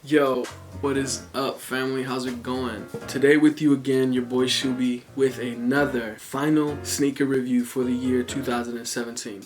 Yo, what is up, family? How's it going? Today with you again, your boy Shoobie, with another final sneaker review for the year 2017.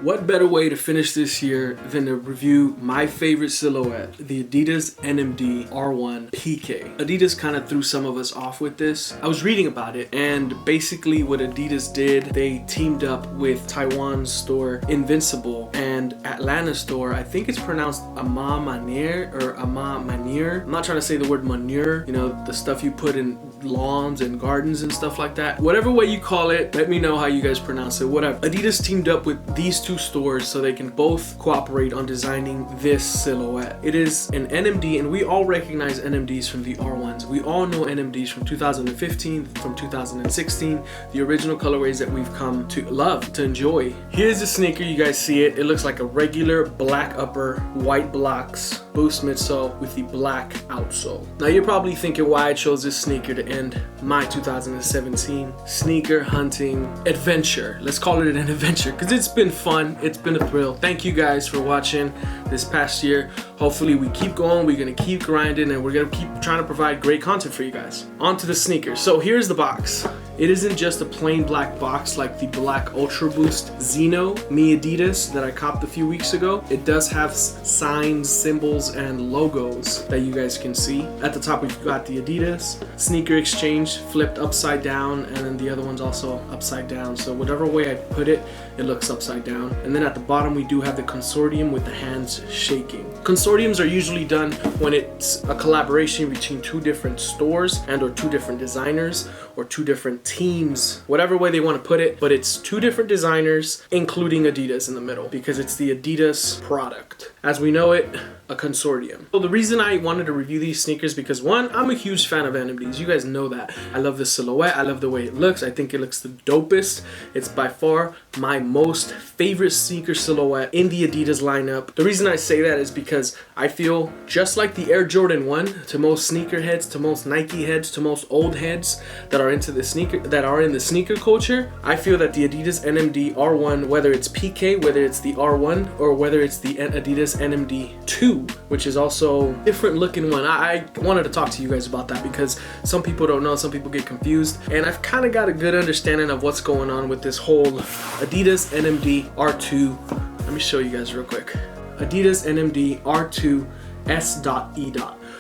What better way to finish this year than to review my favorite silhouette, the ADIDAS NMD R1 PK. Adidas kind of threw some of us off with this. I was reading about it, and basically what Adidas did, they teamed up with Taiwan's store Invincible and Atlanta's store, I think it's pronounced Maniere or Maniere. I'm not trying to say the word manure, you know, the stuff you put in lawns and gardens and stuff like that. Whatever way you call it, let me know how you guys pronounce it, whatever. Adidas teamed up with these two stores so they can both cooperate on designing this silhouette. It is an NMD, and we all recognize NMDs from the R1s. We all know NMDs from 2015, from 2016, the original colorways that we've come to love, to enjoy. Here's the sneaker, you guys see it. It looks like a regular black upper, white blocks, boost midsole with the black outsole. Now you're probably thinking why I chose this sneaker to end my 2017 sneaker hunting adventure. Let's call it an adventure because it's been fun. It's been a thrill. Thank you guys for watching this past year. Hopefully we keep going, we're gonna keep grinding, and we're gonna keep trying to provide great content for you guys. On to the sneakers. So here's the box. It isn't just a plain black box like the black Ultraboost Zeno Me Adidas that I copped a few weeks ago. It does have signs, symbols, and logos that you guys can see. At the top we've got the Adidas Sneaker Exchange flipped upside down, and then the other one's also upside down. So whatever way I put it, it looks upside down. And then at the bottom we do have the consortium with the hands shaking. Consortiums are usually done when it's a collaboration between two different stores and or two different designers or two different teams, whatever way they want to put it, but it's two different designers including Adidas in the middle because it's the Adidas product. As we know it, a consortium. So the reason I wanted to review these sneakers because one, I'm a huge fan of NMDs. You guys know that. I love the silhouette. I love the way it looks. I think it looks the dopest. It's by far my most favorite sneaker silhouette in the Adidas lineup. The reason I say that is because I feel just like the Air Jordan 1 to most sneakerheads, to most Nike heads, to most old heads that are into the sneaker, that are in the sneaker culture, I feel that the Adidas NMD R1, whether it's PK, whether it's the R1, or whether it's the Adidas NMD 2, which is also a different looking one. I wanted to talk to you guys about that because some people don't know, some people get confused, and I've kind of got a good understanding of what's going on with this whole Adidas NMD R2. Let me show you guys real quick. Adidas NMD R2 S.E.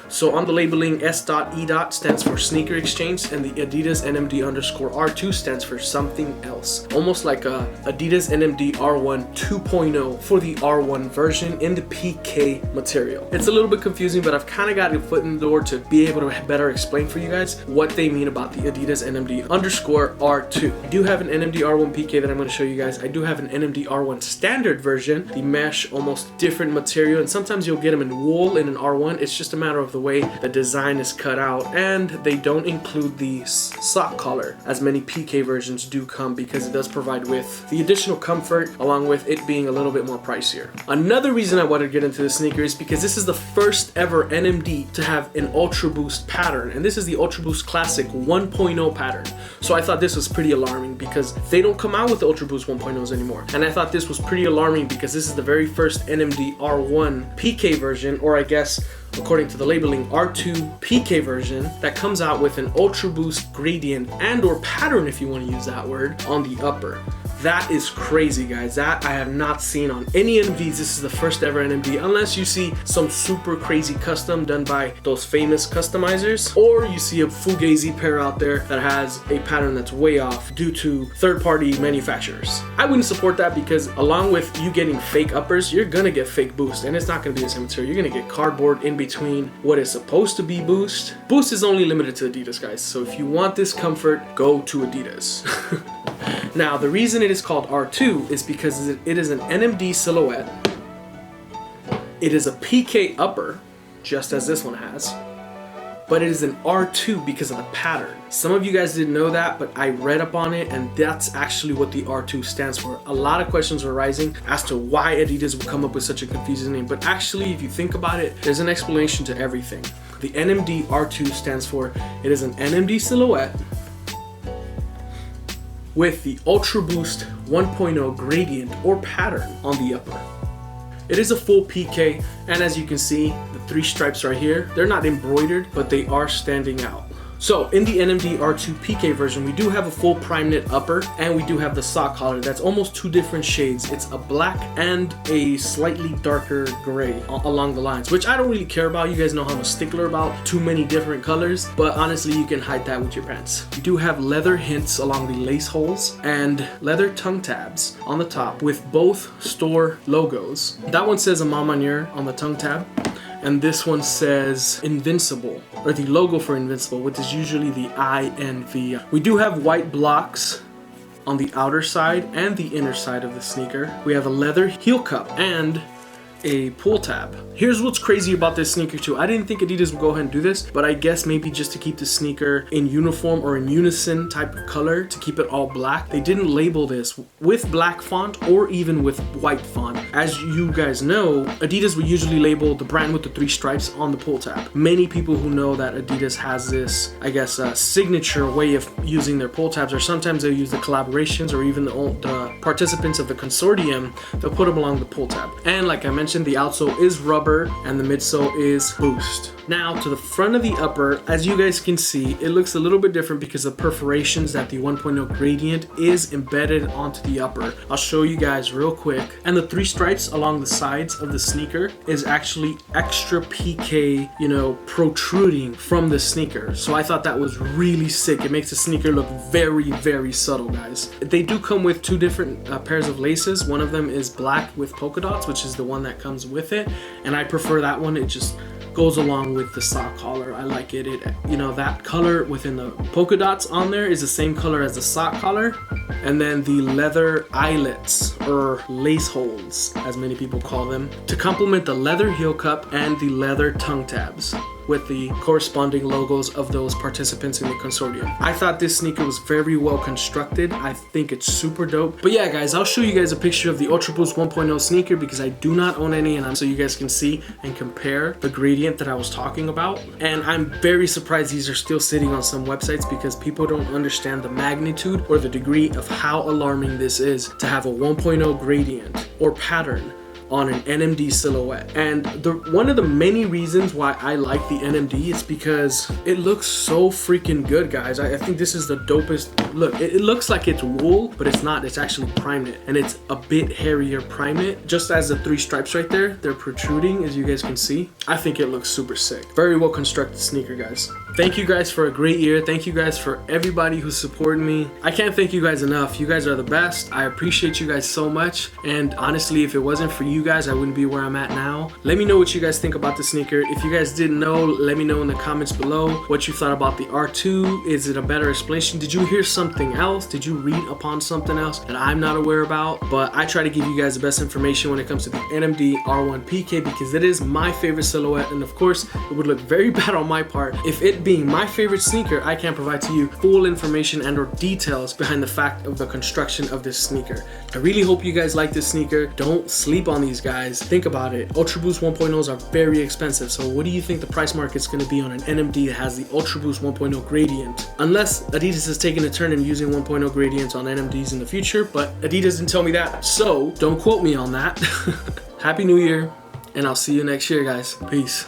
So on the labeling, S.E. stands for Sneaker Exchange, and the Adidas NMD _R2 stands for something else. Almost like a Adidas NMD R1 2.0 for the R1 version in the PK material. It's a little bit confusing, but I've kind of got a foot in the door to be able to better explain for you guys what they mean about the Adidas NMD _R2. I do have an NMD R1 PK that I'm going to show you guys. I do have an NMD R1 standard version, the mesh, almost different material, and sometimes you'll get them in wool in an R1. It's just a matter of the way the design is cut out, and they don't include the sock collar as many PK versions do come because it does provide with the additional comfort along with it being a little bit more pricier. Another reason I wanted to get into this sneaker is because this is the first ever NMD to have an Ultraboost pattern, and this is the Ultraboost Classic 1.0 pattern. So I thought this was pretty alarming because they don't come out with the Ultraboost 1.0s anymore, and I thought this was pretty alarming because this is the very first NMD R1 PK version, or I guess according to the labeling, R2 PK version that comes out with an Ultraboost gradient and or pattern, if you want to use that word, on the upper. That is crazy, guys. That I have not seen on any NMDs. This is the first ever NMD, unless you see some super crazy custom done by those famous customizers, or you see a Fugazi pair out there that has a pattern that's way off due to third-party manufacturers. I wouldn't support that because along with you getting fake uppers, you're gonna get fake boost, and it's not gonna be the same material. You're gonna get cardboard in between what is supposed to be boost. Boost is only limited to Adidas, guys. So if you want this comfort, go to Adidas. Now, the reason it is called R2 is because it is an NMD silhouette. It is a PK upper, just as this one has, but it is an R2 because of the pattern. Some of you guys didn't know that, but I read up on it, and that's actually what the R2 stands for. A lot of questions were rising as to why Adidas would come up with such a confusing name, but actually, if you think about it, there's an explanation to everything. The NMD R2 stands for, it is an NMD silhouette with the Ultraboost 1.0 gradient or pattern on the upper. It is a full PK, and as you can see, the 3 stripes right here, they're not embroidered, but they are standing out. So in the NMD R2 PK version, we do have a full Primeknit upper, and we do have the sock collar that's almost 2 different shades. It's a black and a slightly darker gray along the lines, which I don't really care about. You guys know I'm a stickler about too many different colors, but honestly, you can hide that with your pants. We do have leather hints along the lace holes and leather tongue tabs on the top with both store logos. That one says Maniere on the tongue tab, and this one says Invincible, or the logo for Invincible, which is usually the INV. We do have white blocks on the outer side and the inner side of the sneaker. We have a leather heel cup and a pull tab. Here's what's crazy about this sneaker too. I didn't think Adidas would go ahead and do this, but I guess maybe just to keep the sneaker in uniform or in unison type of color, to keep it all black, they didn't label this with black font or even with white font. As you guys know, Adidas would usually label the brand with the 3 stripes on the pull tab. Many people who know that Adidas has this, I guess, signature way of using their pull tabs, or sometimes they'll use the collaborations or even the participants of the consortium, they'll put them along the pull tab. And like I mentioned, the outsole is rubber and the midsole is boost. Now to the front of the upper, as you guys can see, it looks a little bit different because of perforations that the 1.0 gradient is embedded onto the upper. I'll show you guys real quick. And the 3 stripes along the sides of the sneaker is actually extra PK, you know, protruding from the sneaker. So I thought that was really sick. It makes the sneaker look very, very subtle, guys. They do come with 2 different pairs of laces. One of them is black with polka dots, which is the one that comes with it, and I prefer that one. It just goes along with the sock collar. I like it. You know, that color within the polka dots on there is the same color as the sock collar, and then the leather eyelets, or lace holes as many people call them, to complement the leather heel cup and the leather tongue tabs with the corresponding logos of those participants in the consortium. I thought this sneaker was very well constructed. I think it's super dope. But yeah, guys, I'll show you guys a picture of the Ultraboost 1.0 sneaker because I do not own any, and so you guys can see and compare the gradient that I was talking about. And I'm very surprised these are still sitting on some websites because people don't understand the magnitude or the degree of how alarming this is to have a 1.0 gradient or pattern on an NMD silhouette. And one of the many reasons why I like the NMD is because it looks so freaking good, guys. I think this is the dopest look. It looks like it's wool, but it's not. It's actually Primeknit, and it's a bit hairier Primeknit. Just as the 3 stripes right there, they're protruding, as you guys can see. I think it looks super sick. Very well constructed sneaker, guys. Thank you guys for a great year. Thank you guys for everybody who supported me. I can't thank you guys enough. You guys are the best. I appreciate you guys so much. And honestly, if it wasn't for you guys, I wouldn't be where I'm at now. Let me know what you guys think about the sneaker. If you guys didn't know, let me know in the comments below what you thought about the R2. Is it a better explanation? Did you hear something else? Did you read upon something else that I'm not aware about? But I try to give you guys the best information when it comes to the NMD R1 PK because it is my favorite silhouette, and of course it would look very bad on my part if it being my favorite sneaker, I can't provide to you full information and or details behind the fact of the construction of this sneaker. I really hope you guys like this sneaker. Don't sleep on these guys. Think about it. Ultraboost 1.0s are very expensive. So what do you think the price market's going to be on an NMD that has the Ultraboost 1.0 gradient? Unless Adidas is taking a turn and using 1.0 gradients on NMDs in the future, but Adidas didn't tell me that. So don't quote me on that. Happy New Year, and I'll see you next year, guys. Peace.